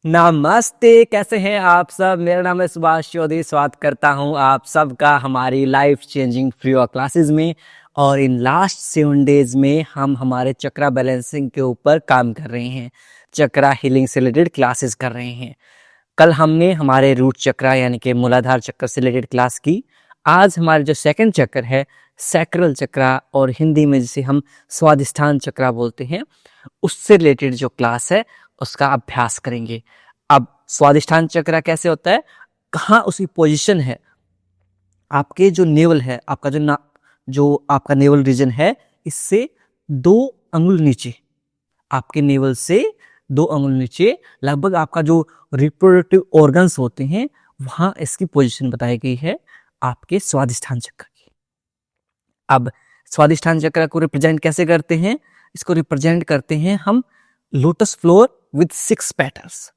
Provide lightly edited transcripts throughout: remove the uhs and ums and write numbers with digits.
नमस्ते, कैसे हैं आप सब। मेरा नाम है सुभाष चौधरी। स्वागत करता हूं आप सबका हमारी life changing free yoga classes में। और इन लास्ट 7 डेज में हम हमारे चक्रा बैलेंसिंग के ऊपर काम कर रहे हैं, चक्रा हीलिंग से रिलेटेड क्लासेस कर रहे हैं। कल हमने हमारे रूट चक्रा यानी कि मूलाधार चक्र से रिलेटेड क्लास की। आज हमारे जो सेकंड चक्र है सैक्रल चक्रा, और हिंदी में जिसे हम स्वादिष्ठान चक्रा बोलते हैं, उससे रिलेटेड जो क्लास है उसका अभ्यास करेंगे। अब स्वादिष्ठान चक्र कैसे होता है, कहाँ उसकी पोजीशन है, आपके जो नेवल है, आपका जो आपका नेवल रीजन है, इससे 2 अंगुल नीचे, आपके नेवल से 2 अंगुल नीचे लगभग आपका जो रिप्रोडक्टिव ऑर्गन्स होते हैं, वहां इसकी पोजीशन बताई गई है आपके स्वादिष्ठान चक्र की। अब स्वादिष्ठान चक्र को रिप्रेजेंट कैसे करते हैं, इसको रिप्रेजेंट करते हैं हम लोटस फ्लोर विद 6 पेटल्स,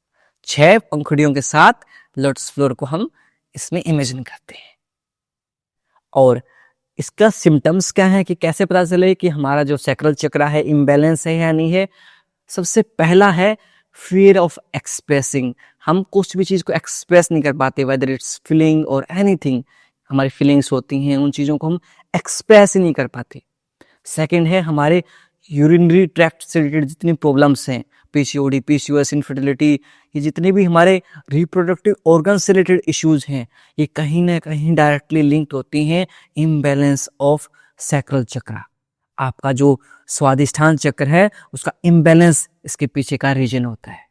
6 पंखुड़ियों के साथ लोटस फ्लोर को हम इसमें इमेजिन करते हैं। और इसका सिम्टम्स क्या है कि कैसे पता चले कि हमारा जो सैक्रल चक्र है इम्बैलेंस है या नहीं है। सबसे पहला है फियर ऑफ एक्सप्रेसिंग। हम कुछ भी चीज को एक्सप्रेस नहीं कर पाते, वेदर इट्स फीलिंग और एनीथिंग। हमारी फीलिंग्स होती हैं, उन चीजों को हम एक्सप्रेस ही नहीं कर पाते। सेकंड है हमारे यूरिनरी ट्रैक्ट से रिलेटेड जितनी प्रॉब्लम्स हैं, पीसीओडी, पीसीओएस, इनफर्टिलिटी, ये जितने भी हमारे रिप्रोडक्टिव ऑर्गन से रिलेटेड इश्यूज हैं, ये कहीं ना कहीं डायरेक्टली लिंक्ड होती हैं इम्बैलेंस ऑफ सैक्रल चक्र। आपका जो स्वादिष्ठान चक्र है उसका इम्बैलेंस इसके पीछे का रीजन होता है।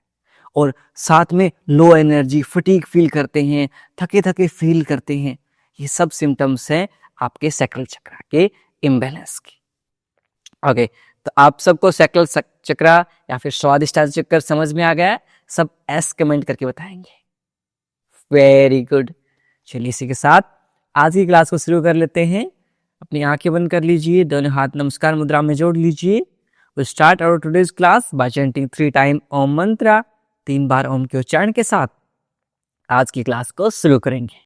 और साथ में लो एनर्जी, फटीग फील करते हैं, थके थके फील करते हैं, ये सब सिम्टम्स हैं आपके सैक्रल चक्र के इम्बैलेंस की। ओके, तो आप सबको सैक्रल चक्र या फिर स्वादिष्ठान चक्र समझ में आ गया? सब एस कमेंट करके बताएंगे। Very good. चलिए इसी के साथ आज की क्लास को शुरू कर लेते हैं। अपनी आंखें बंद कर लीजिए, दोनों हाथ नमस्कार मुद्रा में जोड़ लीजिए। We start our today's class by chanting 3 time Om mantra. 3 बार ओम के उच्चारण के साथ आज की क्लास को शुरू करेंगे।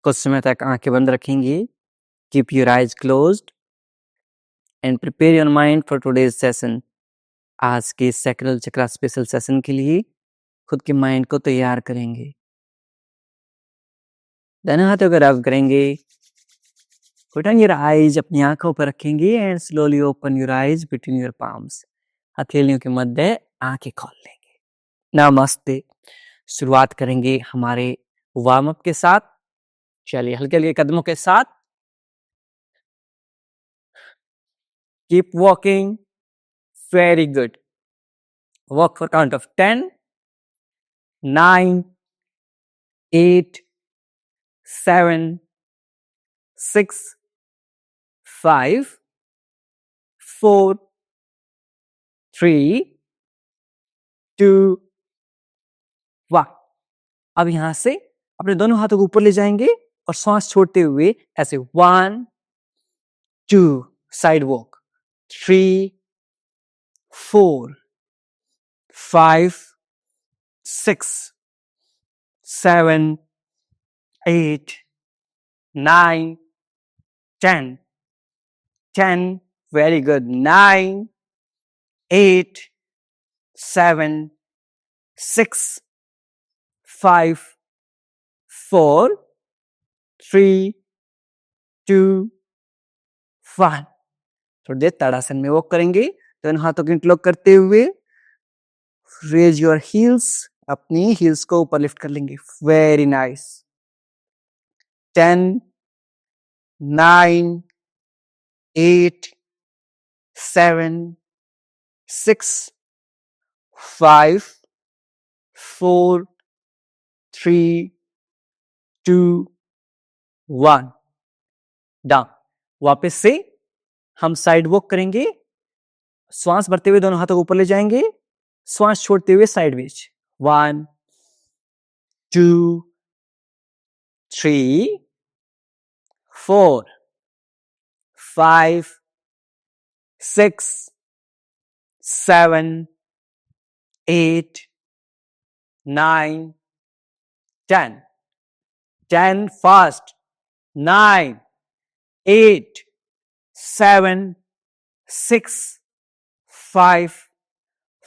कुछ समय तक आंखें बंद रखेंगे। Keep your eyes closed end prepare your mind for today's session. आज के सैक्रल चक्र स्पेशल सेशन के लिए खुद के माइंड को तैयार करेंगे। दोनों हाथों को रब करेंगे। Open your eyes, अपनी आंखों पर रखेंगे and slowly open your eyes between your palms. हथेलियों के मध्य आंखें खोल लेंगे। नमस्ते। शुरुआत करेंगे हमारे वार्म अप के साथ। चलिए हल्के हल्के कदमों के साथ keep walking. Very good. Walk for count of 10, 9, 8, 7, 6, 5, 4, 3, 2, 1। अब यहां से अपने दोनों हाथों को ऊपर ले जाएंगे और सांस छोड़ते हुए ऐसे 1, 2, साइड वॉक, 3, 4, 5, 6, 7, 8, 9, 10, 10, very good, 9, 8, 7, 6, 5, 4, 3, 2, 1। थोड़ी देर ताड़ासन में वॉक करेंगे, दोनों हाथों को इंटरलॉक करते हुए। रेज योर हील्स, अपनी हील्स को ऊपर लिफ्ट कर लेंगे। Very nice. 10, 9, 8, 7, 6, 5, 4, 3, 2, 1 डाउन। वापस से हम साइड वॉक करेंगे। श्वास भरते हुए दोनों हाथों को ऊपर ले जाएंगे, श्वास छोड़ते हुए साइडवेज। 1, 2, 3, 4, 5, 6, 7, 8, 9, 10. 10 fast. 9, 8, 7, 6, 5,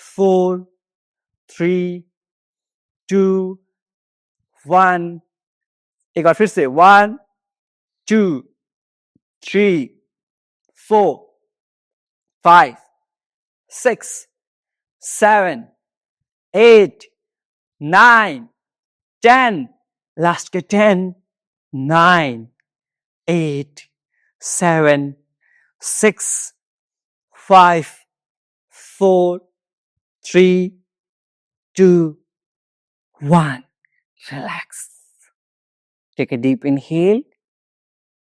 4, 3, 2, 1. एक बार फिर से 1, 2, 3, 4, 5, 6, 7, 8, 9, 10. लास्ट के 10, 9, 8, 7, 6, 5, 4, 3, 2, 1. Relax. Take a deep inhale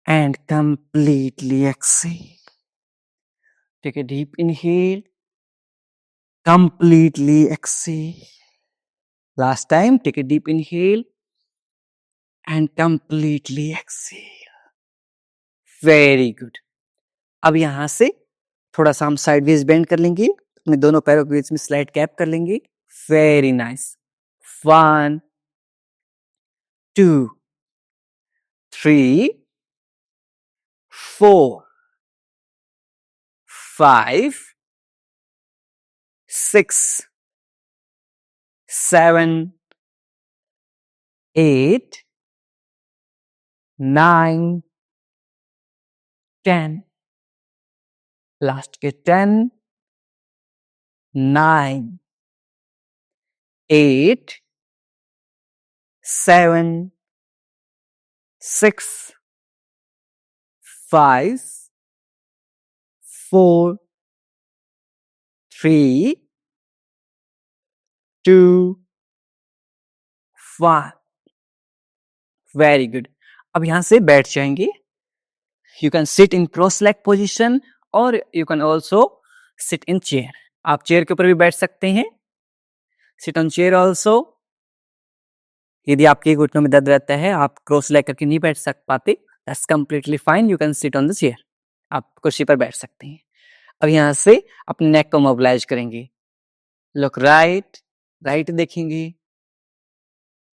and completely exhale. Take a deep inhale, completely exhale. Last time, take a deep inhale and completely exhale. Very good. अब यहां से थोड़ा सा हम साइडवेज बेंड कर लेंगे, अपने दोनों पैरों के बीच में स्लाइड कैप कर लेंगे। Very nice. 1, 2, 3, 4, 5, 6, 7, 8, 9, 10. लास्ट के 10, 9, 8, 7, 6, 5, 4, 3, 2, 1. Very good. अब यहां से बैठ जाएंगे। You can sit in cross leg position और you can also sit in chair. आप चेयर के ऊपर भी बैठ सकते हैं। Sit on chair also. यदि आपके घुटनों में दर्द रहता है, आप क्रॉस लेग करके नहीं बैठ पाते, that's completely fine. You can sit on the chair. आप कुर्सी पर बैठ सकते हैं। अब यहां से अपने नेक को मोबिलाइज करेंगे। लुक राइट, राइट देखेंगे,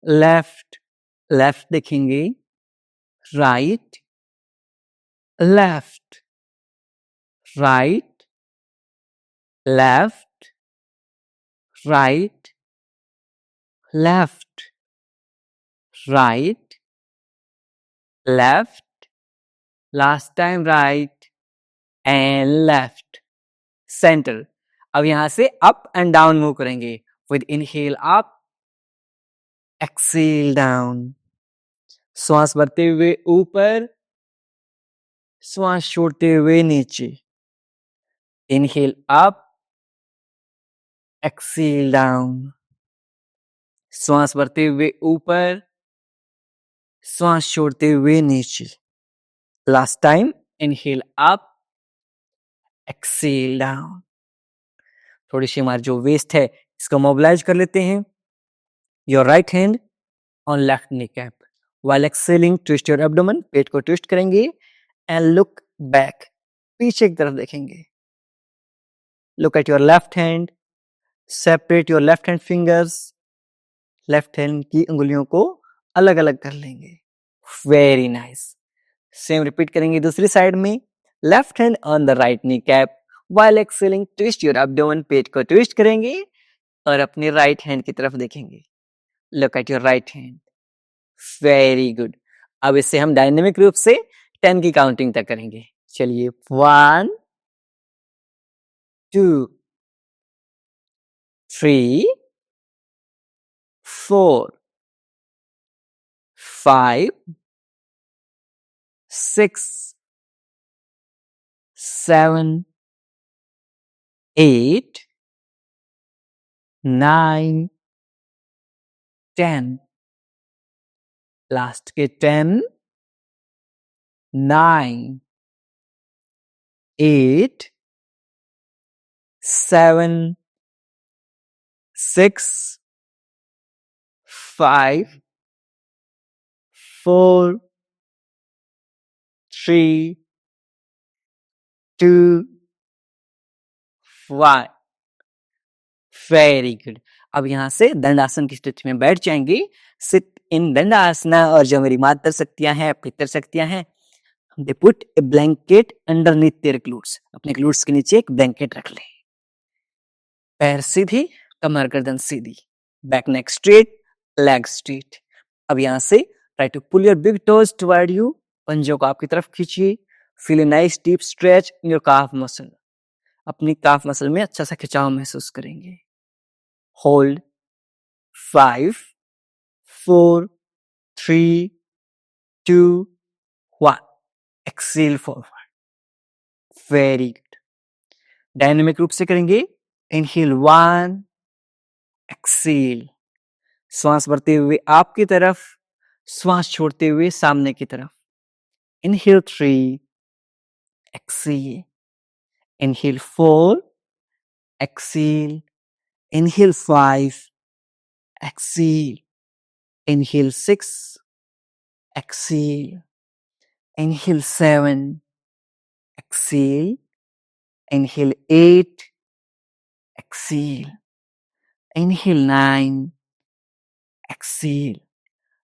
लेफ्ट, लेफ्ट देखेंगे, right, left, right, left, right, left, right, left, last time right and left, centre. अब यहां से अप एंड डाउन मूव करेंगे। With inhale up, exhale down. श्वास भरते हुए ऊपर, श्वास छोड़ते हुए नीचे। Inhale up, exhale down. श्वास भरते हुए ऊपर, श्वास छोड़ते हुए नीचे। Last time, inhale up, exhale down. थोड़ी सी हमारी जो वेस्ट है इसको मोबिलाइज कर लेते हैं। Your right hand on left knee cap. While exhaling, twist your abdomen. पेट को ट्विस्ट करेंगे एंड लुक बैक। पीछे की तरफ देखेंगे। Look at your left hand. Separate your left hand fingers. Left hand की उंगलियों को अलग अलग कर लेंगे। Very nice. सेम रिपीट करेंगे दूसरी साइड में। Left hand on the right knee cap. While exhaling, twist your abdomen. पेट को ट्विस्ट करेंगे और अपने राइट हैंड की तरफ देखेंगे। Look at your right hand. Very good. अब इससे हम डायनेमिक रूप से 10 की काउंटिंग तक करेंगे। चलिए 1, 2, 3, 4, 5, 6, 7, 8, 9, 10, लास्ट के 10, 9, 8, 7, 6, 5, 4, 3, 2, 1. Very good. अब यहां से दंडासन की स्थिति में बैठ जाएंगे. Sit in Dandasana. और जो मेरी मातर शक्तियां हैं, पितर शक्तियां हैं, they put a blanket underneath their glutes. अपने ग्लूट्स के नीचे एक ब्लैंकेट रख लें. पैर सीधी, कमर गर्दन सीधी, back neck straight, leg straight. अब यहां से try to pull your big toes toward you. पंजों को आपकी तरफ खींचिए. Feel a nice deep stretch in your calf muscle. अपनी काफ मसल में अच्छा सा खिंचाव महसूस करेंगे. Hold. 5, 4, 3, 2, 1. Exhale forward. Very good. Dynamic रूप से करेंगे. Inhale 1, exhale. श्वास भरते हुए आपकी तरफ, श्वास छोड़ते हुए सामने की तरफ. Inhale 3, exhale. Inhale 4, exhale. Inhale 5, exhale. Inhale 6, exhale. Inhale 7, exhale. Inhale 8, exhale. Inhale 9, exhale.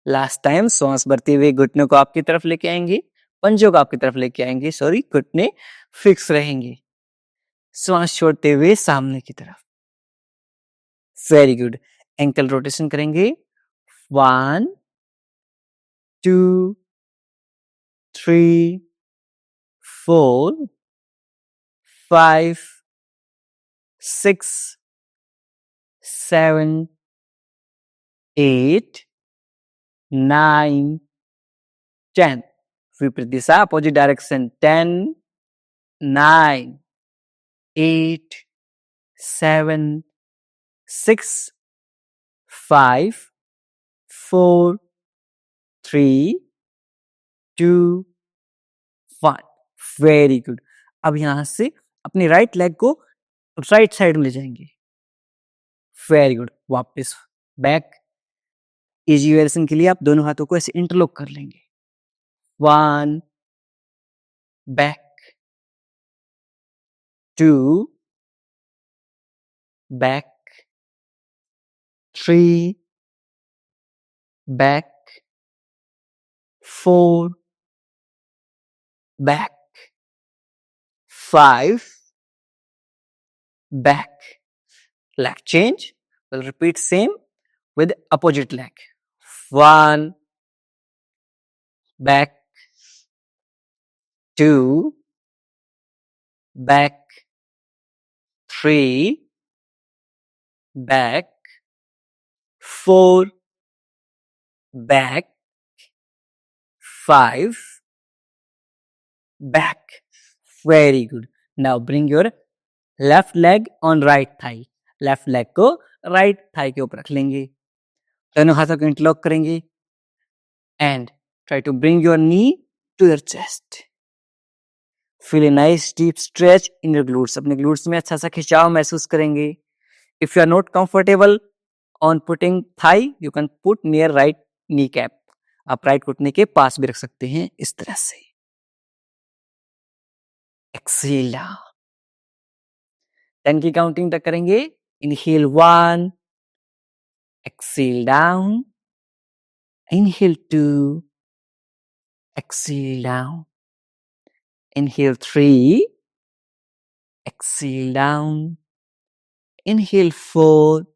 Last time श्वास भरते हुए घुटनों को आपकी तरफ लेके आएंगे, पंजों को आपकी तरफ लेके आएंगे. सॉरी, घुटने फिक्स रहेंगे. श्वास छोड़ते हुए सामने की तरफ. Very good. एंकल रोटेशन करेंगे. 1, 2, 3, 4, 5, 6, 7, 8, 9, 10. विपरीत दिशा, अपोजिट डायरेक्शन. 10, 9, 8, 7, 6, 5, 4, 3, 2, 1. Very good. अब यहां से अपनी राइट लेग को राइट साइड में ले जाएंगे. Very good. वापस बैक. इजी वेरिएशन के लिए आप दोनों हाथों को ऐसे इंटरलॉक कर लेंगे. 1, back, 2, back, 3, back, 4, back, 5, back. Leg change. We'll repeat same with opposite leg. 1, back, 2, back, 3, back, 4, back, 5, back. Very good. Now bring your left leg on right thigh. Left leg को right thigh के ऊपर रख लेंगे. दोनों हाथों को interlock करेंगे and try to bring your knee to your chest. Feel a nice deep stretch in your glutes. अपने ग्लूट्स में अच्छा सा खिंचाव महसूस करेंगे. If you are not comfortable on putting thigh, you can put near right knee cap. आप right घुटने के पास भी रख सकते हैं इस तरह से. Exhale down. 10 की काउंटिंग तक करेंगे. Inhale 1, exhale down. Inhale 2, exhale down. Inhale 3, exhale down. Inhale 4,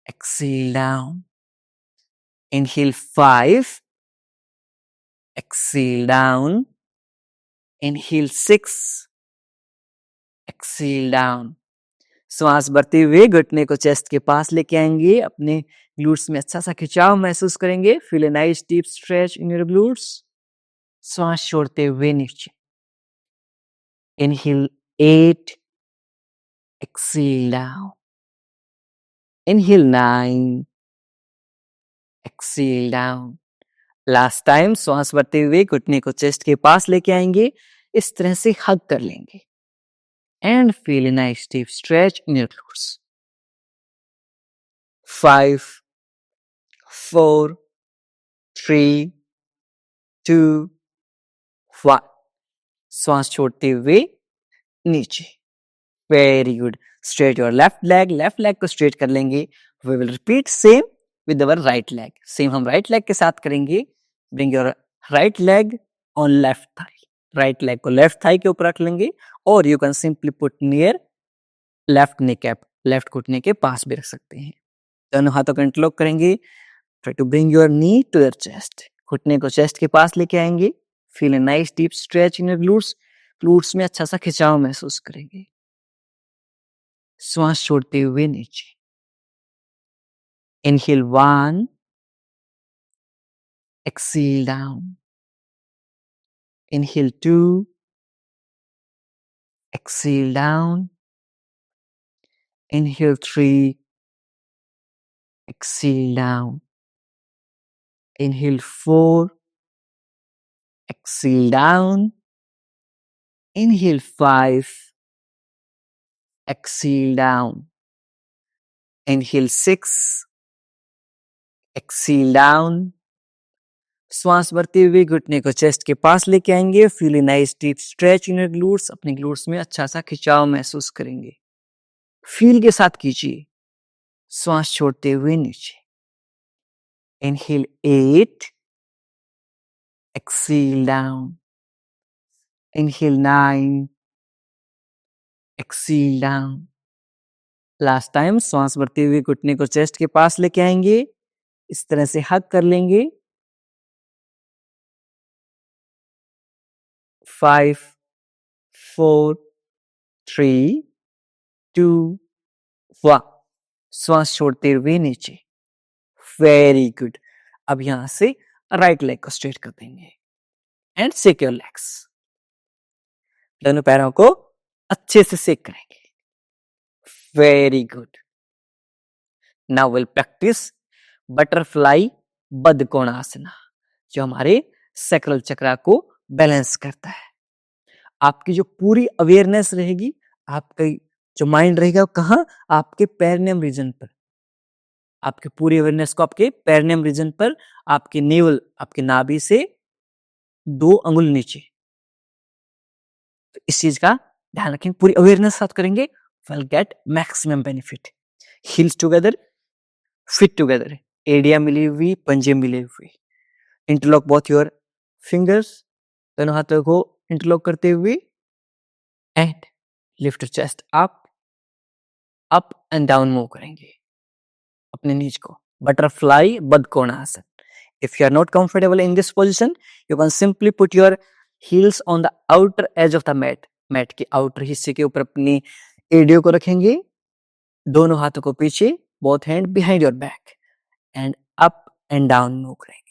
exhale down. Inhale 5, exhale down. Inhale 6, exhale down. श्वास भरते हुए घुटने को चेस्ट के पास लेके आएंगे. अपने ग्लूट्स में अच्छा सा खिंचाव महसूस करेंगे. Feel a nice deep stretch in your glutes. श्वास छोड़ते हुए नीचे. Inhale 8, exhale down. Inhale 9, exhale down. Last time श्वास भरते हुए घुटने को चेस्ट के पास लेके आएंगे, इस तरह से हग कर लेंगे and feel a nice deep stretch in your glutes. 5, 4, 3, 2, 1. श्वास छोड़ते हुए नीचे. Very good. Straight your left leg को स्ट्रेट कर लेंगे. We will repeat same with our right leg. Same हम राइट लेग के साथ करेंगे. Bring your right leg on left thigh. Right leg को लेफ्ट थाई के ऊपर रख लेंगे और you can simply put near left knee cap. Left घुटने के पास भी रख सकते हैं. दोनों हाथों को इंटरलॉक करेंगे. Try to bring your knee to your chest. घुटने को चेस्ट के पास लेके आएंगे. Feel a nice deep stretch in your glutes. Glutes में अच्छा सा खिंचाव महसूस करेंगे. श्वास छोड़ते हुए नीचे. Inhale 1, exhale down. Inhale 2, exhale down. Inhale 3, exhale down. Inhale 4, exhale down. Inhale 5, exhale down. Inhale 6, exhale down. श्वास भरते हुए घुटने को चेस्ट के पास लेके आएंगे. Feel a nice deep stretch in your glutes. अपने ग्लूट्स में अच्छा सा खिंचाव महसूस करेंगे. फील के साथ कीजिए. श्वास छोड़ते हुए नीचे. Inhale 8, exhale down. Inhale 9, exhale down. Last time श्वास भरते हुए घुटने को चेस्ट के पास लेके आएंगे. इस तरह से हग कर लेंगे. 5, 4, 3, 2, 1. श्वास छोड़ते हुए नीचे. Very good. अब यहां से राइट लेग को स्ट्रेट कर देंगे एंड सेक योर लेग्स. दोनों पैरों को अच्छे से सेक करेंगे. Very good. Now will practice butterfly Baddhakonasana, जो हमारे सैक्रल चक्रा को बैलेंस करता है. आपकी जो पूरी अवेयरनेस रहेगी, आपका जो माइंड रहेगा वो कहाँ? आपके पेरिनियम रीजन पर. आपके पूरी अवेयरनेस को आपके पेरिनियम रीजन पर, आपके नेवल, आपके नाभि से 2 अंगुल नीचे. तो इस चीज का ध्यान रखें. पूरी अवेयरनेस साथ करेंगे, we'll get maximum benefit. Heels together, feet together. एडिया मिली हुई, पंजे मिले हुए. Interlock both your fingers. दोनों हाथों को इंटरलॉक करते हुए and lift your chest up and down move करेंगे अपने नीच को. Butterfly Baddhakonasana. If you are not comfortable in this position, you can simply put your heels on the outer edge of the mat. Mat के outer हिस्से के ऊपर अपनी audio को रखेंगे. दोनों हाथों को पीछे, both hand behind your back and up and down move करेंगे.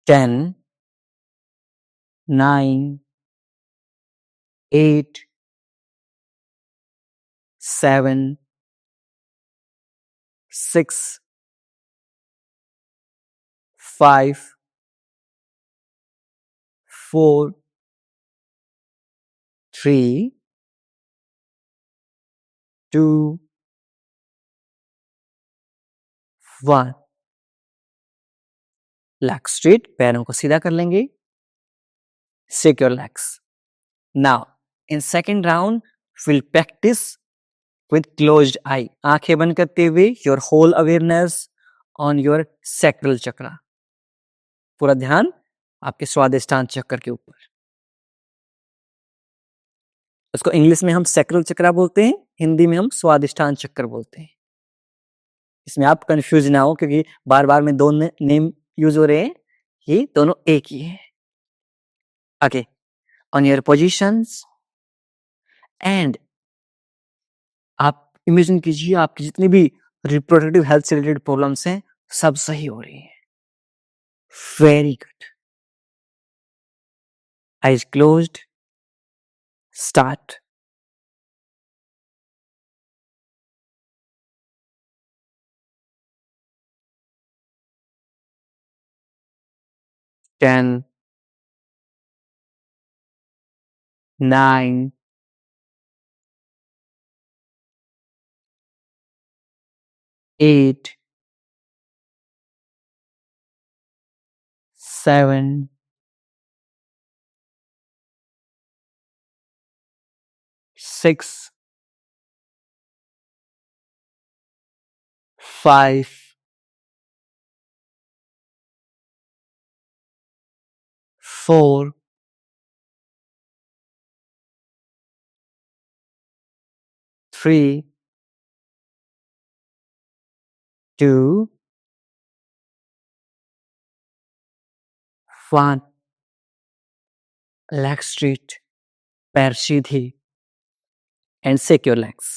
10, 9, 8, 7, 6, 5, 4, 3, 2, 1. Leg straight. पैरों को सीधा कर लेंगे. Shake your legs. Now, in second round, we'll practice with closed eye. आंखें बंद करते हुए your whole awareness on your sacral chakra. पूरा ध्यान आपके स्वादिष्टान चक्र के ऊपर. उसको इंग्लिश में हम सैक्रल चक्रा बोलते हैं, हिंदी में हम स्वादिष्टान चक्र बोलते हैं. इसमें आप कंफ्यूज ना हो, क्योंकि बार बार में 2 नेम यूज हो रहे हैं. ये दोनों एक ही है. Okay, on your positions and आप इमेजिन कीजिए आपकी जितनी भी रिप्रोडक्टिव हेल्थ से रिलेटेड प्रॉब्लम्स हैं, सब सही हो रही हैं. Very good. Eyes closed. Start. 10, 9, 8, 7, 6, 5, 4, 3, 2, 1. Leg straight, पैर सीधी एंड सेक योर लेग्स.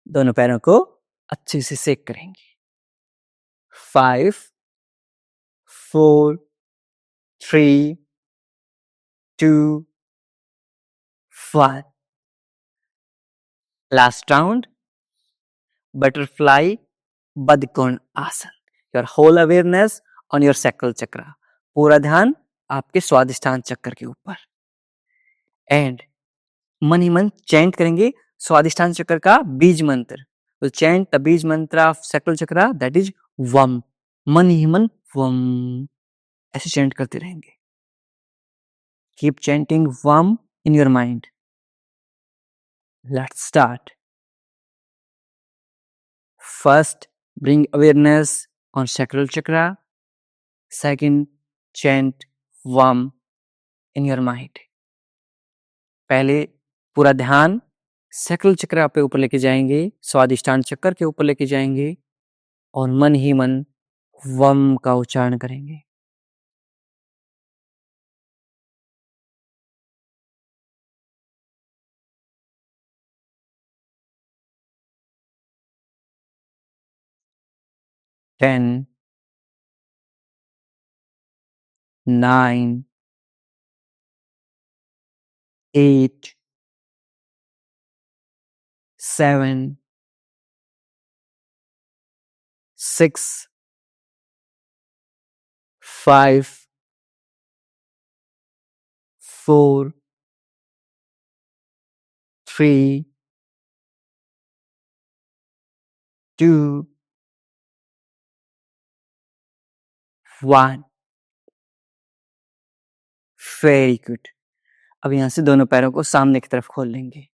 दोनों पैरों को अच्छे से सेक करेंगे. 5, 4, 3, 2, 1. Last round, butterfly Badikon आसन. Your whole awareness on your sacral chakra. पूरा ध्यान आपके स्वादिष्ठान चक्र के ऊपर. एंड मन ही मन चैंट करेंगे स्वादिष्ठान चक्र का बीज मंत्र. We'll chant the बीज मंत्र of sacral chakra, that is वम. मन ही मन वम ऐसे चैंट करते रहेंगे. Keep chanting वम in your mind. Let's start. First, bring awareness on sacral chakra. Second, chant वम in your mind. पहले पूरा ध्यान सैक्रल चक्र पे ऊपर लेके जाएंगे, स्वादिष्ठान चक्र के ऊपर लेके जाएंगे और मन ही मन वम का उच्चारण करेंगे. टेन, 9, 8, 7, 6, 5, 4, 3, 2, 1. Very good. अब यहां से दोनों पैरों को सामने की तरफ खोल लेंगे.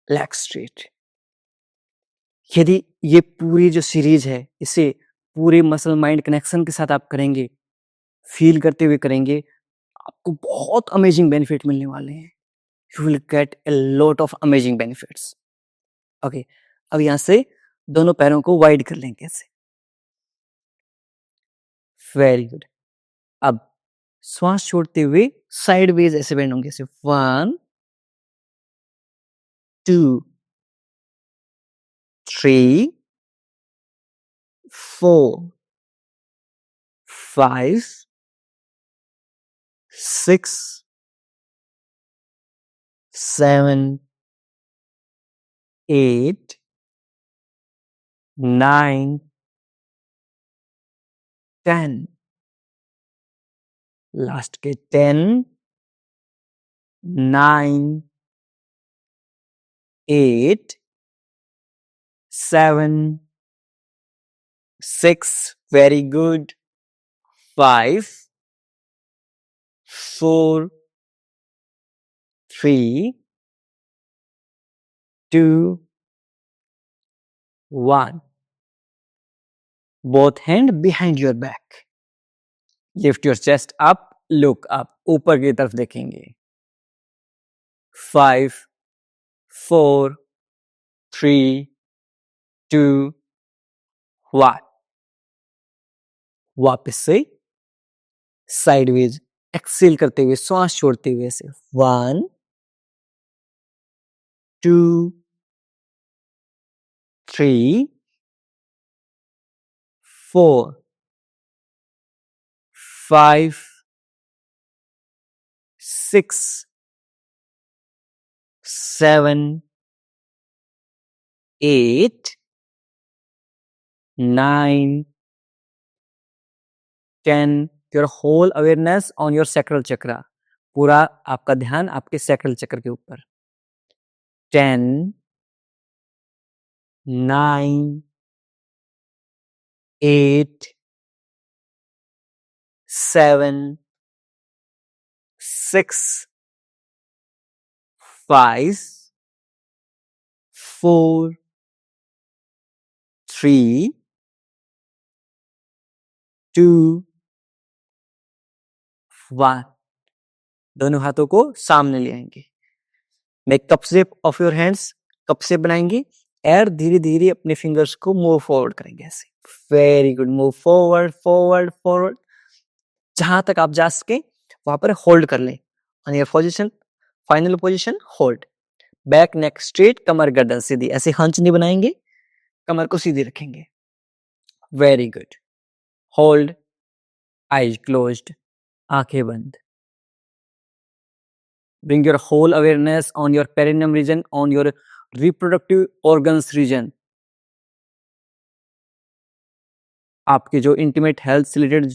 Leg straight. यदि ये पूरी जो सीरीज है इसे पूरे मसल माइंड कनेक्शन के साथ आप करेंगे, फील करते हुए करेंगे, आपको बहुत अमेजिंग बेनिफिट मिलने वाले हैं. You will get a lot of amazing benefits. Okay, अब यहां से दोनों पैरों को वाइड कर लेंगे ऐसे. Very good. अब श्वास छोड़ते हुए साइडवेज ऐसे बेंड होंगे. 1, 2, 3, 4, 5, 6, 7, 8, 9, 10. लास्ट के 10, 9, 8, 7, 6. Very good. 5, 4, 3, 2, 1. Both hands behind your back. Lift your chest up, look up. ऊपर की तरफ देखेंगे. 5, 4, 3, 2, 1. वापस से साइडवेज एक्सेल करते हुए श्वास छोड़ते हुए से 1, 2, 3, 4, 5, 6, 7, 8, 9, 10. Your whole awareness on your sacral chakra, पूरा आपका ध्यान आपके सैक्रल चक्र के ऊपर। 10, 9, 8, 7, 6, 5, 4, 3, 2, 1। दोनों हाथों को सामने ले आएंगे। Make cup shape of your hands, cup shape बनाएंगे और धीरे धीरे अपने फिंगर्स को मूव फॉरवर्ड करेंगे ऐसे। Very good, move forward forward forward. जहां तक आप जा सके वहां पर होल्ड कर लें। On your position, final position, hold. Back neck straight, कमर गर्दन सीधी, ऐसे हंच नहीं बनाएंगे, कमर को सीधी रखेंगे। Very good, hold, eyes closed, आंखें बंद। Bring your whole awareness on your perineum region, on your reproductive organs region. आपके जो इंटीमेट हेल्थ से रिलेटेड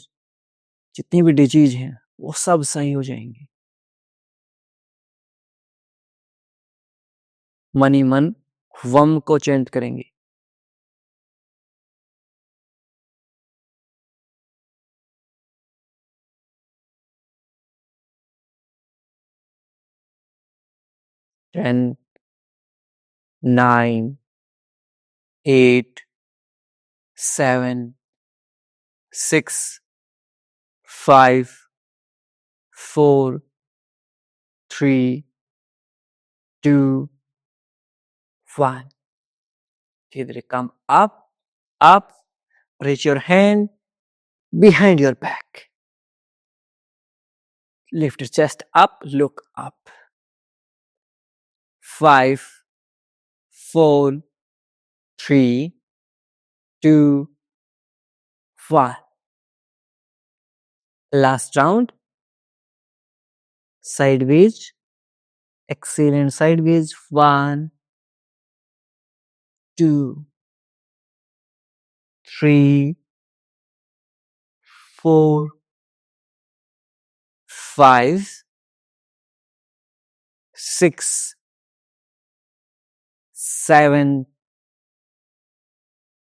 जितनी भी डिजीज हैं वो सब सही हो जाएंगे। मन ही मन वम को चेंट करेंगे। टेन, 9, 8, 7, 6, 5, 4, 3, 2, 1। धीरे धीरे come up, reach your hand behind your back. Lift your chest up, look up. 5, 4, 3, 2, 1. Last round. Sideways. Excellent. Sideways. 1, 2, 3, 4, 5, 6, 7,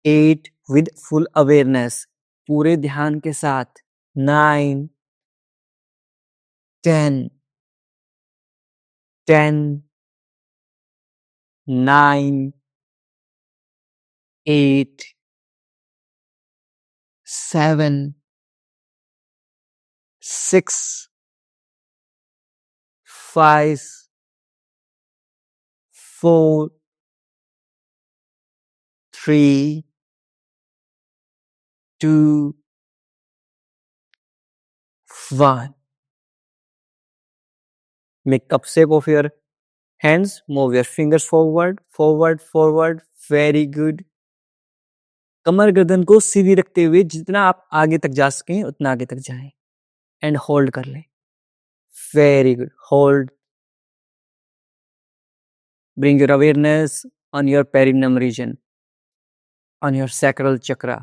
8 with full awareness, पूरे ध्यान के साथ। 9, 10, 9, 8, 7, 6, 5, 4, 3, 2, 1. Make cup shape of your hands. Move your fingers forward, forward, forward. Very good. कमर गर्दन को सीधी रखते हुए जितना आप आगे तक जा सकें उतना आगे तक जाएं एंड होल्ड कर लें। Very good, hold. Bring your awareness on your perineum region, on your sacral chakra.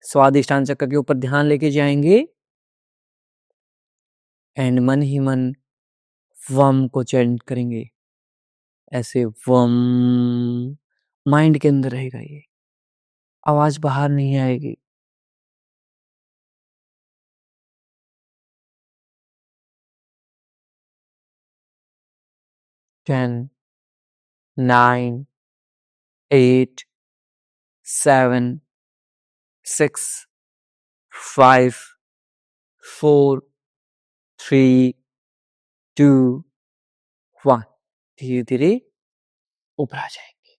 स्वादिष्ठान चक्र के ऊपर ध्यान लेके जाएंगे एंड मन ही मन वम को चैंट करेंगे ऐसे। वम माइंड के अंदर रहेगा, ये आवाज बाहर नहीं आएगी। टेन, 9, 8, 7, 6, 5, 4, 3, 2, 1। धीरे धीरे ऊपर आ जाएंगे।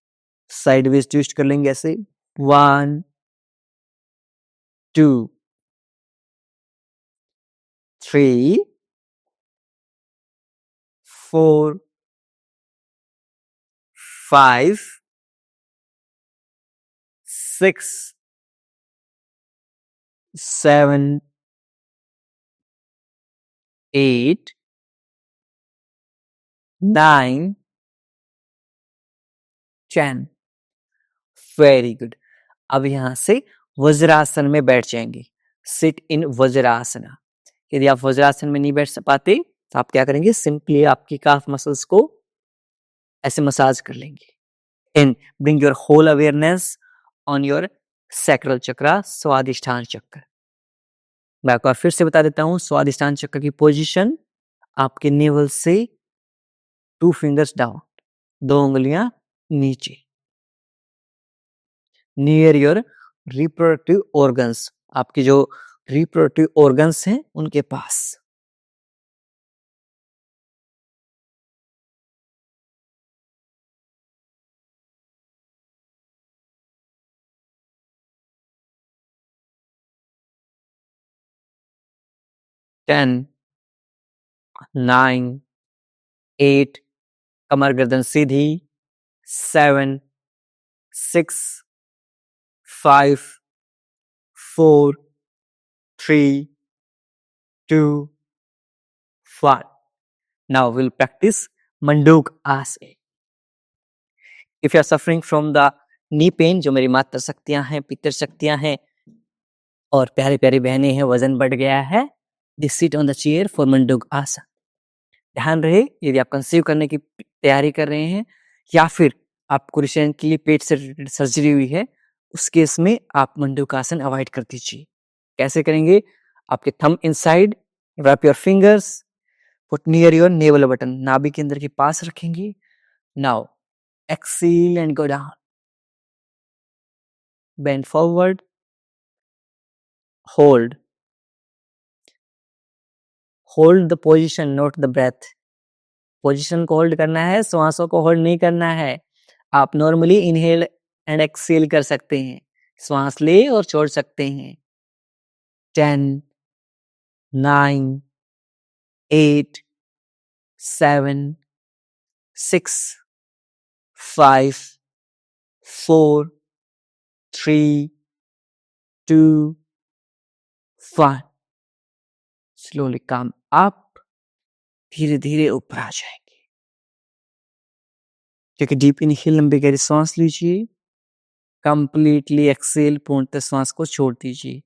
साइडवेज ट्विस्ट कर लेंगे ऐसे। 1, 2, 3, 4, 5, 6, 7, 8, 9, 10। Very good. अब यहां से वज्रासन में बैठ जाएंगे। Sit in Vajrasana. यदि आप वज्रासन में नहीं बैठ पाते तो आप क्या करेंगे, सिंपली आपकी काफ मसल्स को ऐसे मसाज कर लेंगे and bring your whole awareness on your sacral chakra, Swadhisthana चक्र। मैं आपको फिर से बता देता हूं, स्वादिष्ठान चक्र की पोजीशन आपके नेवल से 2 फिंगर्स डाउन, 2 उंगलियां नीचे, नियर योर रिप्रोडक्टिव ऑर्गन्स, आपके जो रिप्रोडक्टिव ऑर्गन्स हैं उनके पास। टेन, 9, 8, कमर गर्दन सीधी, 7, 6, 5, 4, 3, 2, 1. Now we'll practice Manduk Asana. If you are suffering from the knee pain, जो मेरी मात्र शक्तियां हैं, पितर शक्तियां हैं और प्यारी प्यारी बहनें हैं, वजन बढ़ गया है, this sit on the chair for Manduk Asana. ध्यान रहे, यदि आप कंसीव करने की तैयारी कर रहे हैं या फिर आपको रिसेंटली पेट से सर्जरी हुई है, उस केस में आप मंडूक आसन अवॉइड कर दीजिए। कैसे करेंगे? आपके thumb inside, wrap your fingers, put near your navel button, नाभि के अंदर के पास रखेंगे। Now exhale and go down, bend forward, hold, hold the position, note the breath. Position को होल्ड करना है, श्वासों को होल्ड नहीं करना है। आप नॉर्मली इनहेल एंड एक्सेल कर सकते हैं, श्वास ले और छोड़ सकते हैं। 10, 9, 8, 7, 6, 5, 4, 3, 2, 1. Slowly come up. धीरे धीरे ऊपर आ जाएंगे। टेक अ डीप इनहेल, लंबी गहरी सांस लीजिए। कंप्लीटली एक्सेल, पूर्णतः श्वास को छोड़ दीजिए।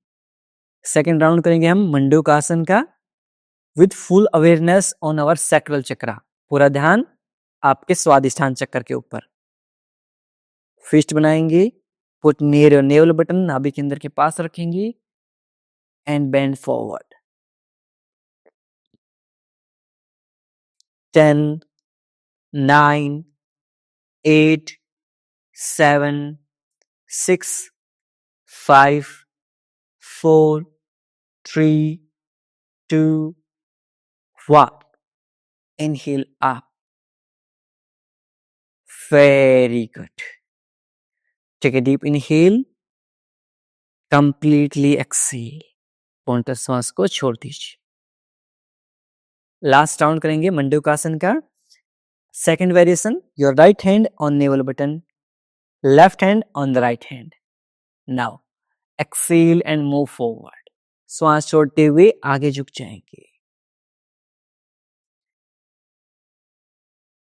सेकेंड राउंड करेंगे हम मंडूक आसन का with full awareness on our sacral chakra. पूरा ध्यान आपके स्वादिष्ठान चक्र के ऊपर। फिस्ट बनाएंगे, put near your navel button, नाभि के अंदर के पास रखेंगे and bend forward. 10, 9, 8, 7, 6, 5, 4, 3, 2, 1. Inhale up. Very good. Take a deep inhale. Completely exhale. पूर्णतः श्वास को छोड़ दीजिए। लास्ट राउंड करेंगे मंडूकासन का। Second variation, your right hand on navel button, left hand on the right hand. Now exhale and move forward. श्वास छोड़ते हुए आगे झुक जाएंगे।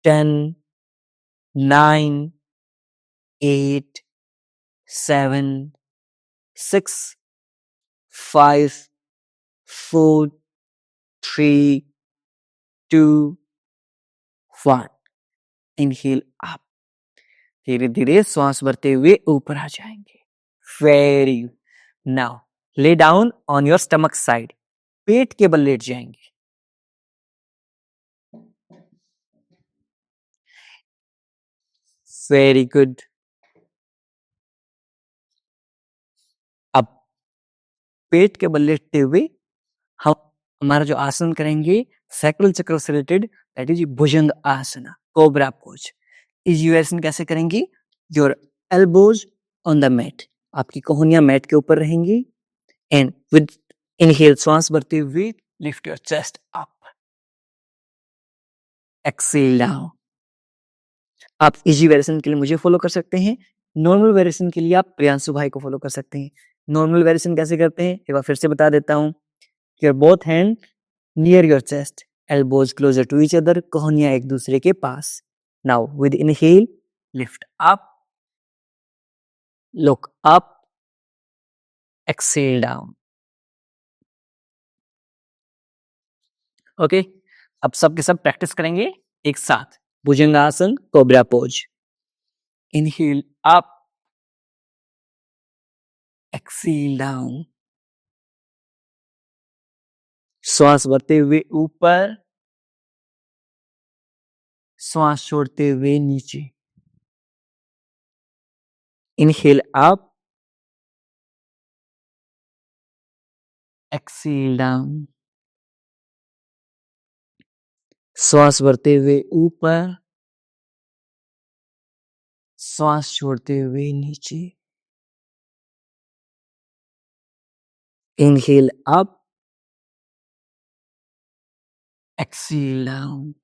10, 9, 8, 7, 6, 5, 4, 3, 2, 1. Inhale up. धीरे धीरे श्वास भरते हुए ऊपर आ जाएंगे। Very good. Now lay down on your stomach side, पेट के बल लेट जाएंगे। Very good. अब पेट के बल लेटते हुए हम हमारा जो आसन करेंगे सैक्रल चक्र से related, that is Bhujang asana, cobra pose. इस आसन कैसे करेंगे? Your elbows on the mat, आपकी कोहनियां मैट के ऊपर रहेंगी एंड विद इनहेल श्वास भरते हुए lift your chest up, exhale down. आप इजी वेरिएशन के लिए मुझे फॉलो कर सकते हैं, नॉर्मल वेरिएशन के लिए आप प्रियांशु भाई को फॉलो कर सकते हैं। नॉर्मल वेरिएशन कैसे करते हैं एक बार फिर से बता देता हूं। Your both hand near your chest, elbows closer to each other, कोहनियां एक दूसरे के पास। Now with inhale, lift up, look up, exhale down. Okay, अब सब के सब प्रैक्टिस करेंगे एक साथ। Bhujangasana, cobra pose. Inhale up, exhale down. श्वास भरते हुए ऊपर, श्वास छोड़ते हुए नीचे। Inhale up, exhale down. श्वास भरते हुए ऊपर, श्वास छोड़ते हुए नीचे। Inhale up, exhale down.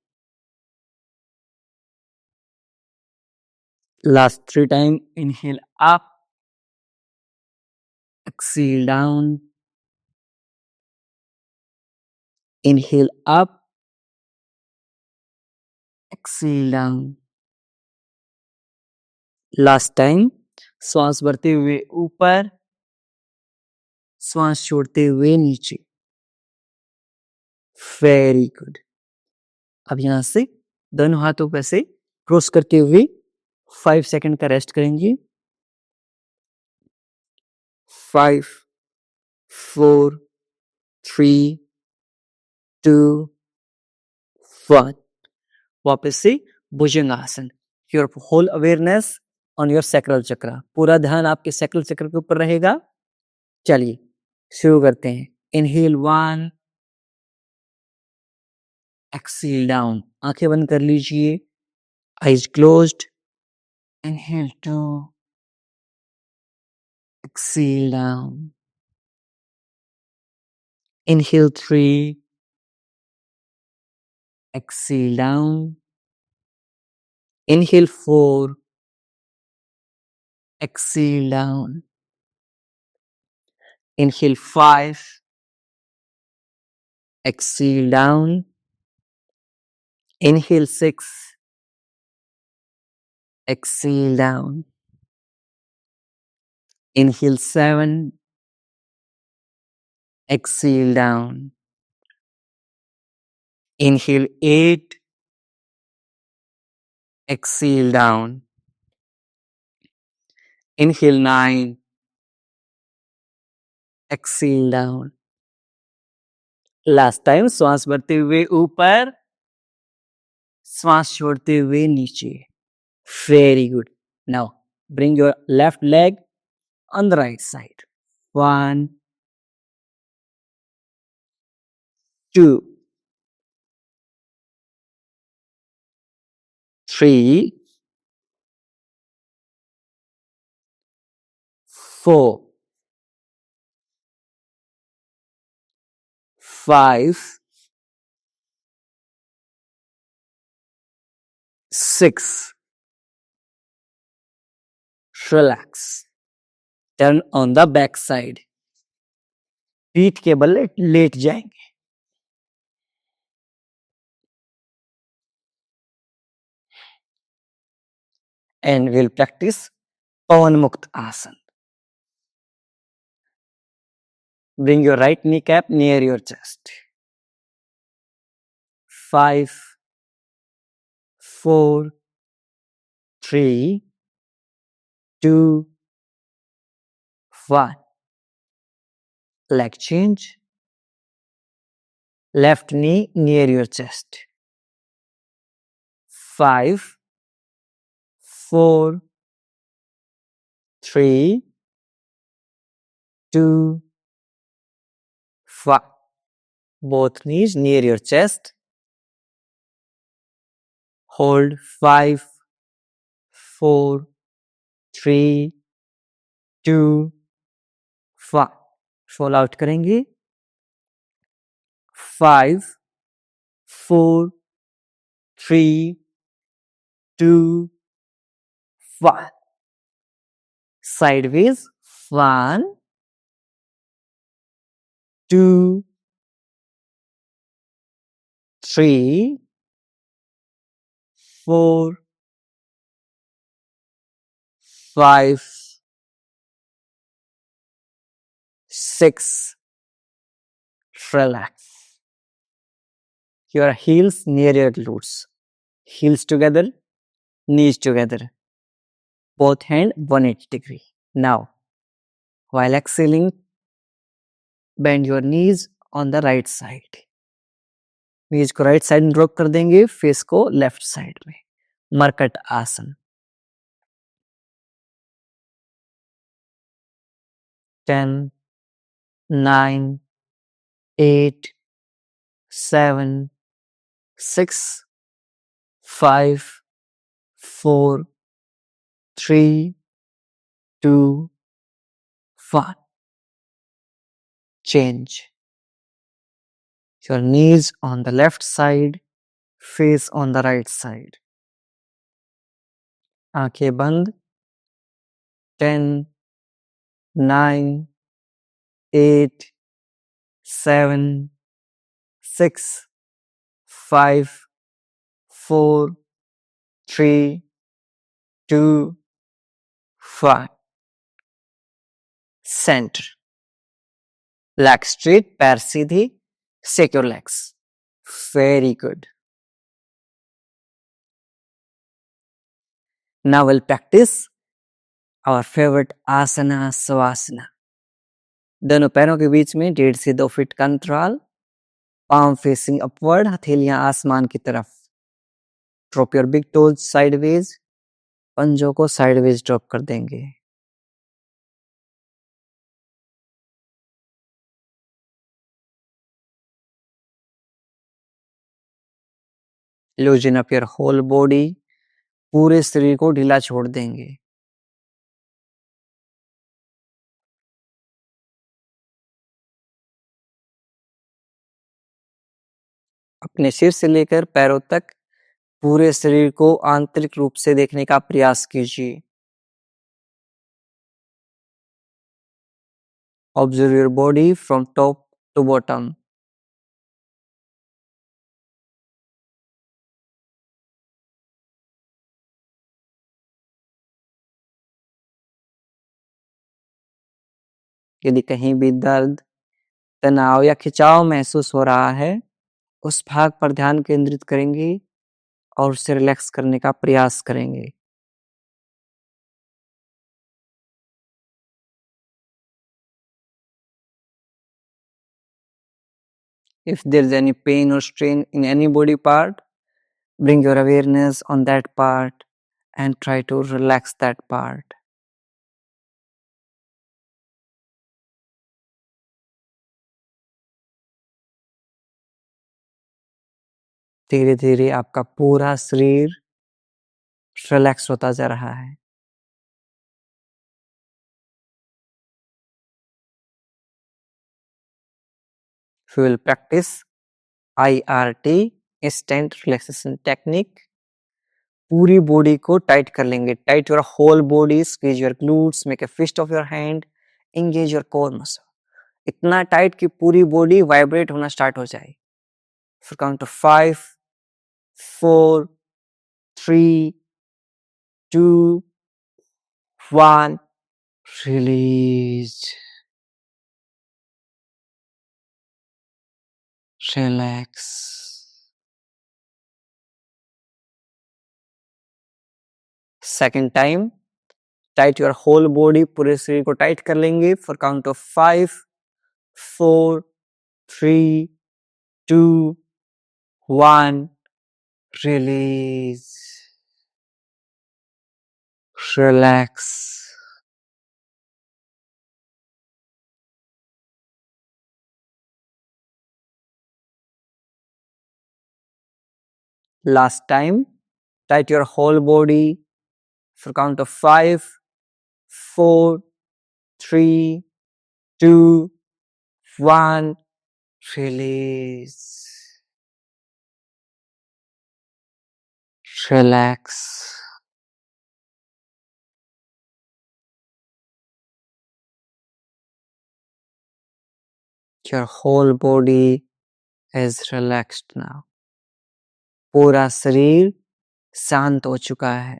Last 3 times. Inhale up, exhale down. Inhale up, exhale down. Last time. श्वास भरते हुए ऊपर, श्वास छोड़ते हुए नीचे। Very good. अब यहां से दोनों हाथों को ऐसे क्रॉस करते हुए 5 सेकंड का रेस्ट करेंगे। 5, 4, 3, 2, 1। वापस से Bhujangasana. Your whole awareness on your sacral chakra. पूरा ध्यान आपके सैक्रल चक्र के ऊपर रहेगा। चलिए शुरू करते हैं। Inhale 1, exhale down. आंखें बंद कर लीजिए, eyes closed. Inhale 2, exhale down. Inhale 3, exhale down. Inhale 4, exhale down. Inhale 5, exhale down. Inhale 6, exhale down. Inhale 7, exhale down. Inhale 8, exhale down. Inhale 9, exhale down. Last time, श्वास भरते हुए ऊपर, श्वास छोड़ते हुए नीचे। Very good. Now, bring your left leg on the right side. 1, 2, 3, 4, 5, 6. Relax. Turn on the back side. पीठ के बल लेट जाएंगे। And we'll practice Pawan Mukta Asana. Bring your right kneecap near your chest. 5, 4, 3, 2, 1. Leg change. Left knee near your chest. 5, 4, 3, 2, 1. Both knees near your chest. Hold 5, 4, 3, 2, 1. Fall out करेंगे। 5, 4, 3, 2, 1. Sideways. 1, 2, 3, 4, 5, 6. Relax. your heels near your glutes, heels together, knees together, both hand 180 degree. Now while exhaling, bend your knees on the right side. नीज को right side में drop कर देंगे, face को left side में. मरकट आसन. 10, 9, 8, 7, 6, 5, 4, 3, 2, 1. Change. Your knees on the left side, face on the right side. आंखें बंद. 10, 9, 8, 7, 6, 5, 4, 3, 2, 1. Center. Leg straight, पैर सीधी. Shake your legs. Very good. Now we'll practice our favorite asana, savasana. दोनों पैरों के बीच में 1.5 से 2 फीट का अंतराल. Palm facing upward, हथेलियां आसमान की तरफ. Drop your big toes sideways. पंजों को sideways drop कर देंगे. Loosen up your whole body. पूरे शरीर को ढीला छोड़ देंगे. अपने सिर से लेकर पैरों तक पूरे शरीर को आंतरिक रूप से देखने का प्रयास कीजिए. Observe your body from top to bottom. यदि कहीं भी दर्द, तनाव या खिंचाव महसूस हो रहा है, उस भाग पर ध्यान केंद्रित करेंगे और उसे रिलैक्स करने का प्रयास करेंगे. If there is any pain or strain in any body part, bring your awareness on that part and try to relax that part. धीरे धीरे आपका पूरा शरीर रिलैक्स होता जा रहा है. We will practice IRT, instant relaxation technique. पूरी बॉडी को टाइट कर लेंगे. Tight your whole body, squeeze your glutes, make a fist of your hand, engage your core muscle. इतना टाइट कि पूरी बॉडी वाइब्रेट होना स्टार्ट हो जाए. For count of 5, 4, 3, 2, 1. Release. Relax. Second time, tight your whole body, पूरे शरीर को tight कर लेंगे. For count of 5, 4, 3, 2, 1. Release. Relax. Last time, tight your whole body. For count of 5, 4, 3, 2, 1. Release. Relax. Your whole body is relaxed now. पूरा शरीर शांत हो चुका है.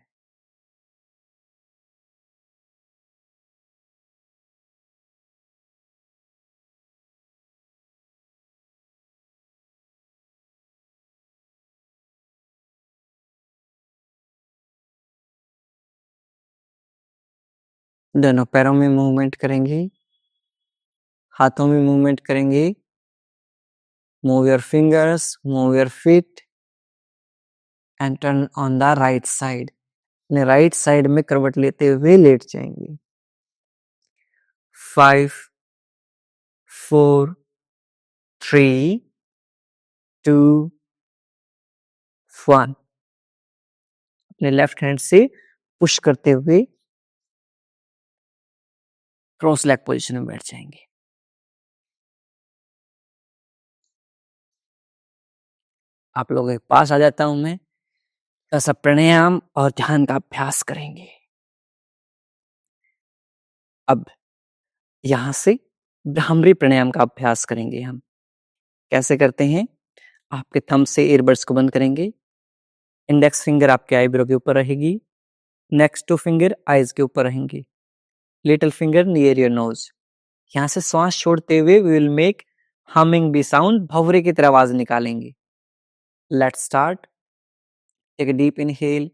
दोनों पैरों में मूवमेंट करेंगे, हाथों में मूवमेंट करेंगे। Move your fingers, move your feet and turn on the right side. अपने राइट साइड में करवट लेते हुए लेट जाएंगे। 5, 4, 3, 2, 1। अपने लेफ्ट हैंड से पुश करते हुए क्रॉस लेग पोजीशन में बैठ जाएंगे। आप लोगों के पास आ जाता हूं मैं, ऐसा प्राणायाम और ध्यान का अभ्यास करेंगे। अब यहां से भ्रामरी प्राणायाम का अभ्यास करेंगे हम। कैसे करते हैं? आपके थंब से ईयरबड्स को बंद करेंगे, इंडेक्स फिंगर आपके आईब्रो के ऊपर रहेगी, नेक्स्ट 2 फिंगर आईज के ऊपर रहेंगी, little finger near your nose. यहां से श्वास छोड़ते हुए we will make humming bee sound, भंवरे की तरह आवाज निकालेंगे। Let's start. Take a deep inhale,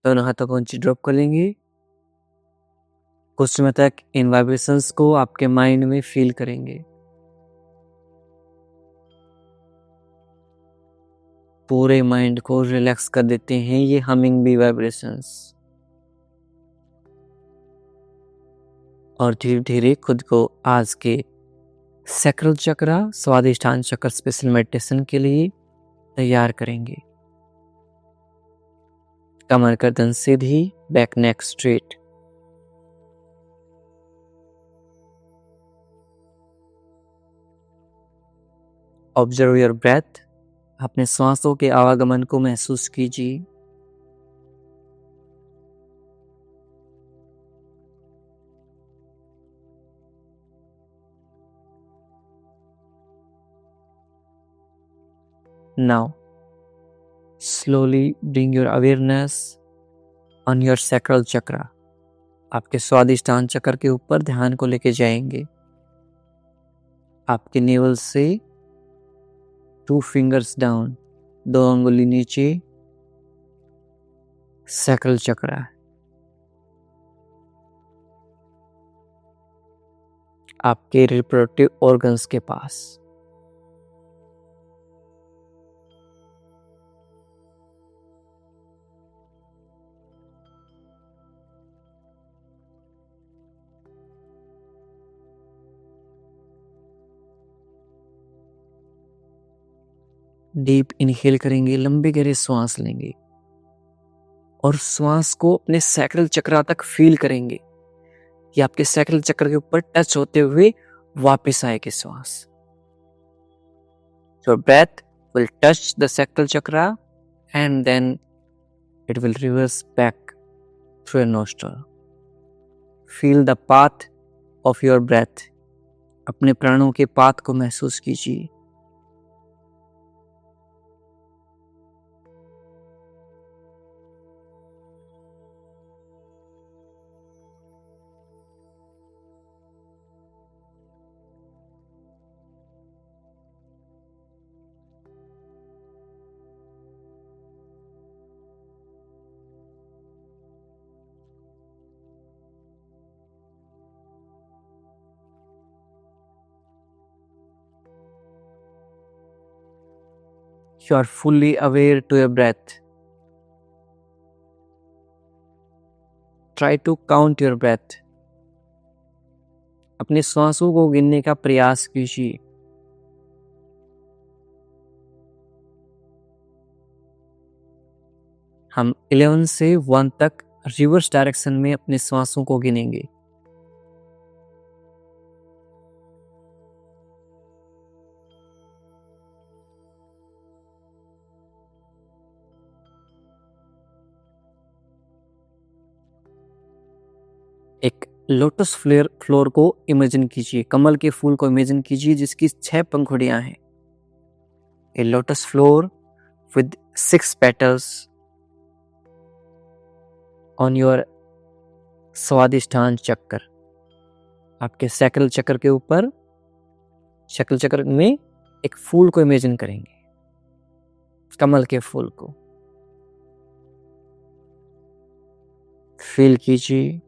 दोनों हाथों को नीचे ड्रॉप कर लेंगे। कुछ समय तक इन वाइब्रेशंस को आपके माइंड में फील करेंगे। पूरे माइंड को रिलैक्स कर देते हैं ये हमिंग बी वाइब्रेशंस, और धीरे धीरे खुद को आज के सैक्रल चक्र, स्वादिष्ठान चक्र स्पेशल मेडिटेशन के लिए तैयार करेंगे। कमर गर्दन सीधी, back neck straight. Observe your breath, अपने सांसों के आवागमन को महसूस कीजिए। Now, slowly bring your awareness on your sacral chakra. आपके स्वादिष्ठान चक्र के ऊपर ध्यान को लेके जाएंगे। आपके नेवल से 2 फिंगर्स डाउन, 2 अंगुली नीचे, सैक्रल चक्र। आपके रिप्रोडक्टिव ऑर्गन्स के पास। डीप इनहेल करेंगे, लंबे गहरे श्वास लेंगे और श्वास को अपने सैक्रल चक्र तक फील करेंगे। ये आपके सैक्रल चक्र के ऊपर टच होते हुए वापस आएगी श्वास। Your breath will touch the sacral chakra and then it will reverse back through your nostril. Feel the path of your breath. अपने प्राणों के पाथ को महसूस कीजिए। You are fully aware to your breath. Try to count your breath. अपने श्वासों को गिनने का प्रयास कीजिए. हम 11 से 1 तक रिवर्स डायरेक्शन में अपने श्वासों को गिनेंगे. एक लोटस फ्लोर को इमेजिन कीजिए. कमल के फूल को इमेजिन कीजिए जिसकी 6 पंखुड़ियां हैं. A lotus flower with 6 petals on your Svadhishthana chakra. आपके सैक्रल चक्र के ऊपर, शक्ल चक्र में एक फूल को इमेजिन करेंगे, कमल के फूल को. फील कीजिए.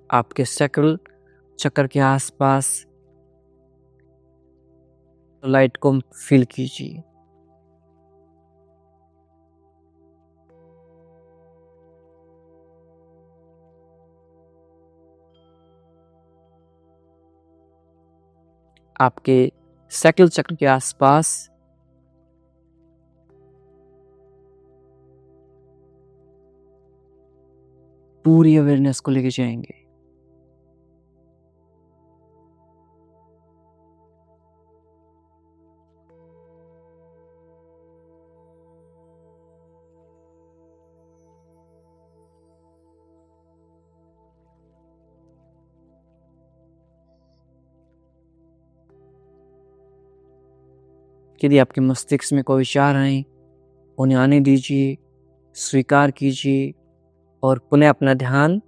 आपके सैक्रल चक्र के आसपास लाइट को फील कीजिए. आपके सैक्रल चक्र के आसपास पूरी अवेयरनेस को लेके जाएंगे. यदि आपके मस्तिष्क में कोई विचार आए, उन्हें आने दीजिए, स्वीकार कीजिए और पुनः अपना ध्यान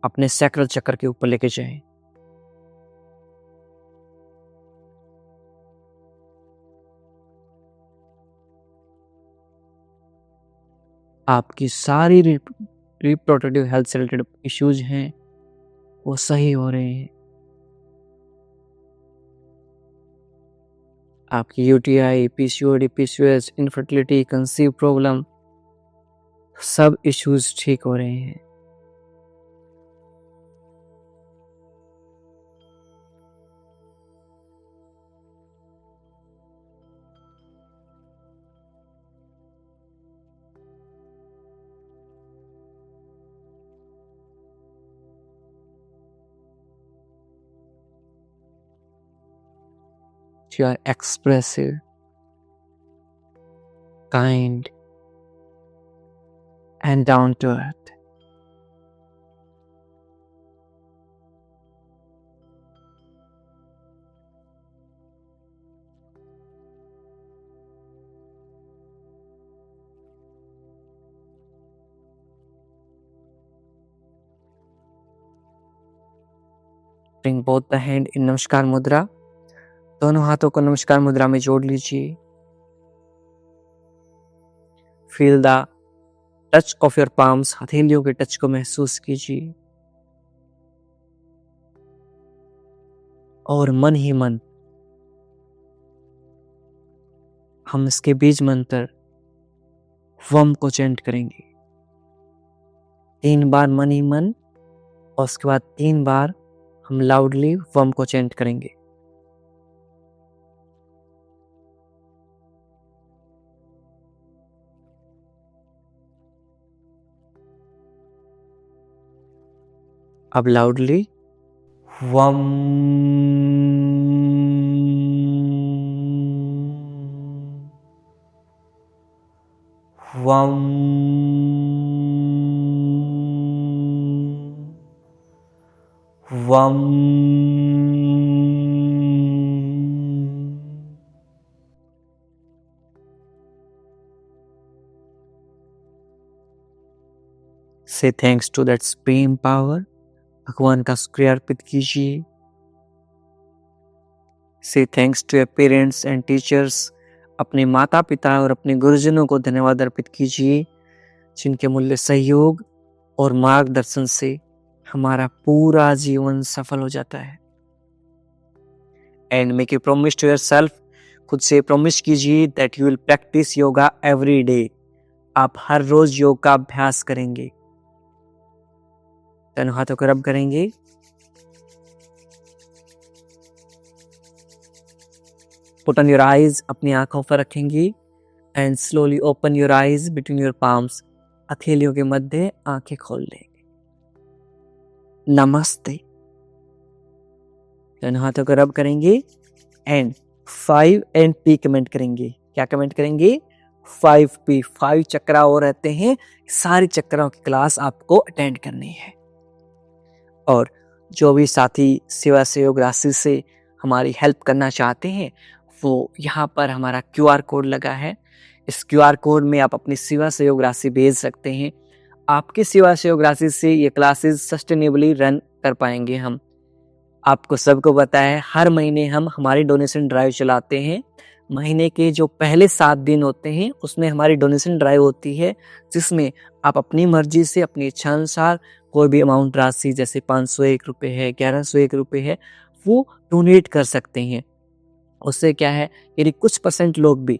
अपने सैक्रल चक्र के ऊपर लेके जाएं. आपकी सारी रिप्रोडक्टिव हेल्थ से रिलेटेड इश्यूज हैं, वो सही हो रहे हैं. आपकी UTI, PCOD, PCOS, infertility, conceive problem, सब इश्यूज ठीक हो रहे हैं. You are expressive, kind, and down to earth. Bring both the hand in Namaskar Mudra. दोनों हाथों को नमस्कार मुद्रा में जोड़ लीजिए. Feel the touch of your palms. हथेलियों के टच को महसूस कीजिए और मन ही मन हम इसके बीज मंत्र वम को चैंट करेंगे. 3 बार मन ही मन और उसके बाद 3 बार हम लाउडली वम को चैंट करेंगे. अब लाउडली वम वम वम. Say thanks to that supreme power भगवान का शुक्रिया अर्पित कीजिए। Say thanks to your parents and teachers. अपने माता पिता और अपने गुरुजनों को धन्यवाद अर्पित कीजिए, जिनके मूल्य सहयोग और मार्गदर्शन से हमारा पूरा जीवन सफल हो जाता है। And make a promise to yourself, खुद से प्रॉमिस कीजिए that you will practice yoga every day. आप हर रोज योग का अभ्यास करेंगे। दोनों हाथों को रब करेंगे। पुट ऑन योर आईज, अपनी आंखों पर रखेंगे and slowly open your eyes between your palms. हथेलियों के मध्य आंखें खोल लेंगे। नमस्ते। दोनों हाथों को रब करेंगे एंड 5 एंड पी कमेंट करेंगे। क्या कमेंट करेंगे? 5P, 5 चक्रा और रहते हैं। सारी चक्राओं की क्लास आपको अटेंड करनी है। और जो भी साथी सेवा सहयोग राशि से हमारी हेल्प करना चाहते हैं, वो यहाँ पर हमारा QR कोड लगा है। इस QR कोड में आप अपनी सेवा सहयोग राशि भेज सकते हैं। आपकी सेवा सहयोग राशि से ये क्लासेस सस्टेनेबली रन कर पाएंगे हम। आपको सबको पता है, हर महीने हम हमारी डोनेशन ड्राइव चलाते हैं। महीने के जो पहले 7 दिन होते हैं उसमें हमारी डोनेशन ड्राइव होती है, जिसमें आप अपनी मर्जी से अपनी इच्छा अनुसार कोई भी अमाउंट राशि, जैसे 501 रुपये है, 1101 रुपये है, वो डोनेट कर सकते हैं। उससे क्या है, यदि कुछ % लोग भी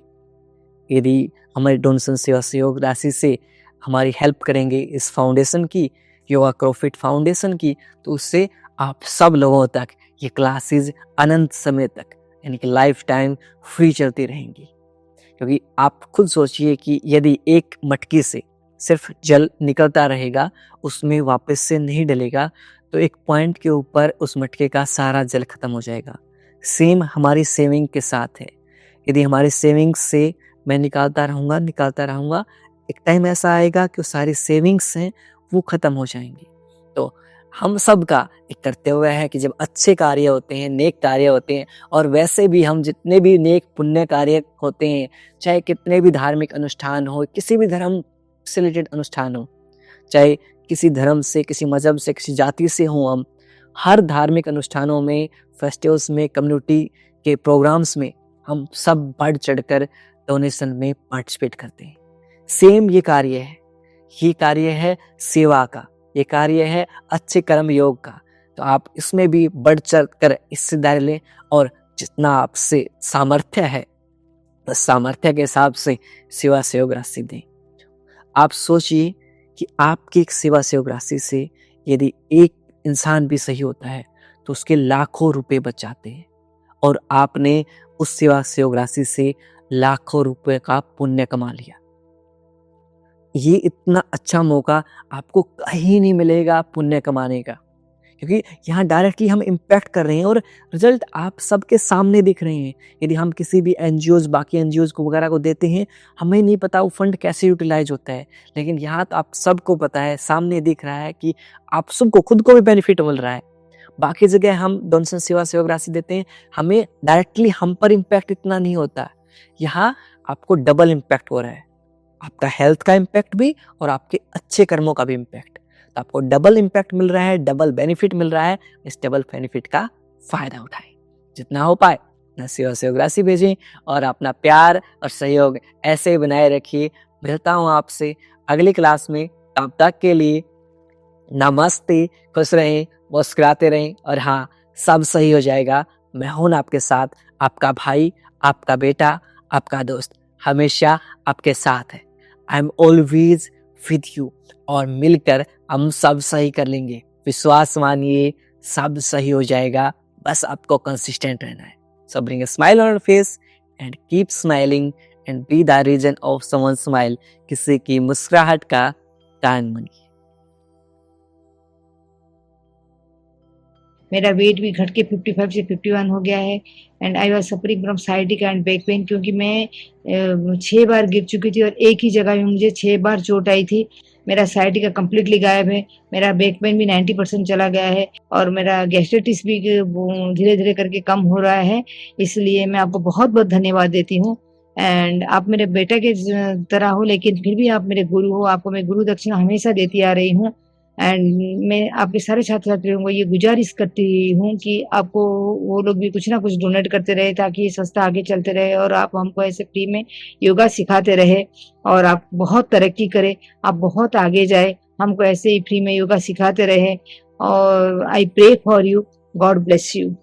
यदि हमारी डोनेशन सेवा सहयोग राशि से हमारी हेल्प करेंगे इस फाउंडेशन की, योगा क्रॉफिट फाउंडेशन की, तो उससे आप सब लोगों तक ये क्लासेस अनंत समय तक यानी कि लाइफ टाइम फ्री चलती रहेंगी। क्योंकि आप खुद सोचिए कि यदि एक मटकी से सिर्फ जल निकलता रहेगा, उसमें वापस से नहीं डलेगा, तो एक पॉइंट के ऊपर उस मटके का सारा जल खत्म हो जाएगा। सेम हमारी सेविंग के साथ है। यदि हमारी सेविंग्स से मैं निकालता रहूँगा, एक टाइम ऐसा आएगा कि वो सारी सेविंग्स हैं वो ख़त्म हो जाएंगी। तो हम सब का एक कर्तव्य है कि जब अच्छे कार्य होते हैं, नेक कार्य होते हैं, और वैसे भी हम जितने भी नेक पुण्य कार्य होते हैं, चाहे कितने भी धार्मिक अनुष्ठान हो, किसी भी धर्म से रिलेटेड अनुष्ठान हो, चाहे किसी धर्म से, किसी मज़हब से, किसी जाति से हो, हम हर धार्मिक अनुष्ठानों में, फेस्टिवल्स में, कम्युनिटी के प्रोग्राम्स में हम सब बढ़ चढ़कर डोनेशन में पार्टिसिपेट करते हैं। सेम ये कार्य है सेवा का, ये कार्य है अच्छे कर्म योग का। तो आप इसमें भी बढ़ चढ़ कर हिस्सेदारी लें और जितना आपसे सामर्थ्य है, उस सामर्थ्य के हिसाब से सेवा सहयोग राशि दें। आप सोचिए कि आपकी एक सेवा सहयोग राशि से यदि एक इंसान भी सही होता है तो उसके लाखों रुपए बच जाते हैं, और आपने उस सेवा सहयोग राशि से लाखों रुपए का पुण्य कमा लिया। ये इतना अच्छा मौका आपको कहीं नहीं मिलेगा पुण्य कमाने का, क्योंकि यहाँ डायरेक्टली हम इम्पैक्ट कर रहे हैं और रिजल्ट आप सबके सामने दिख रहे हैं। यदि हम किसी भी एनजीओज, बाकी एनजीओज को वगैरह को देते हैं, हमें नहीं पता वो फंड कैसे यूटिलाइज होता है, लेकिन यहाँ तो आप सबको पता है, सामने दिख रहा है कि आप सबको, खुद को भी बेनिफिट मिल रहा है। बाकी जगह हम डोनेशन सेवा सहयोग राशि देते हैं, हमें डायरेक्टली हम पर इम्पैक्ट इतना नहीं होता। यहाँ आपको डबल इम्पैक्ट हो रहा है, आपका हेल्थ का इम्पैक्ट भी और आपके अच्छे कर्मों का भी इम्पैक्ट। तो आपको डबल इम्पैक्ट मिल रहा है, डबल बेनिफिट मिल रहा है। इस डबल बेनिफिट का फायदा उठाएं, जितना हो पाए अपना सेवा सहयोग राशि भेजें और अपना प्यार और सहयोग ऐसे ही बनाए रखिए। मिलता हूँ आपसे अगली क्लास में, तब तक के लिए नमस्ते। खुश रहें, मुस्कुराते रहें, और हाँ, सब सही हो जाएगा। मैं हूं आपके साथ, आपका भाई, आपका बेटा, आपका दोस्त, हमेशा आपके साथ है। I am always with you, और मिलकर हम सब सही कर लेंगे। विश्वास मानिए, सब सही हो जाएगा, बस आपको कंसिस्टेंट रहना है। So bring a smile on your face and keep smiling and be the reason of someone smile. किसी की मुस्कुराहट का कारण बनिए। मेरा वेट भी घट के 55 से 51 हो गया है and I was suffering from sciatica and back pain, क्योंकि मैं 6 बार गिर चुकी थी और एक ही जगह में मुझे 6 बार चोट आई थी। मेरा साइटिका कम्प्लीटली गायब है, मेरा बैक पेन भी 90% चला गया है, और मेरा गैस्ट्राइटिस भी धीरे धीरे करके कम हो रहा है। इसलिए मैं आपको बहुत बहुत धन्यवाद देती हूँ। एंड आप मेरे बेटा के तरह हो, लेकिन फिर भी आप मेरे गुरु हो, आपको मैं गुरु दक्षिणा हमेशा देती आ रही हूँ। एंड मैं आपके सारे छात्र छात्रियों को ये गुजारिश करती हूँ कि आपको वो लोग भी कुछ ना कुछ डोनेट करते रहे ताकि ये संस्था आगे चलते रहे और आप हमको ऐसे फ्री में योगा सिखाते रहे और आप बहुत तरक्की करें, आप बहुत आगे जाए, हमको ऐसे ही फ्री में योगा सिखाते रहे और I pray for you, God bless you.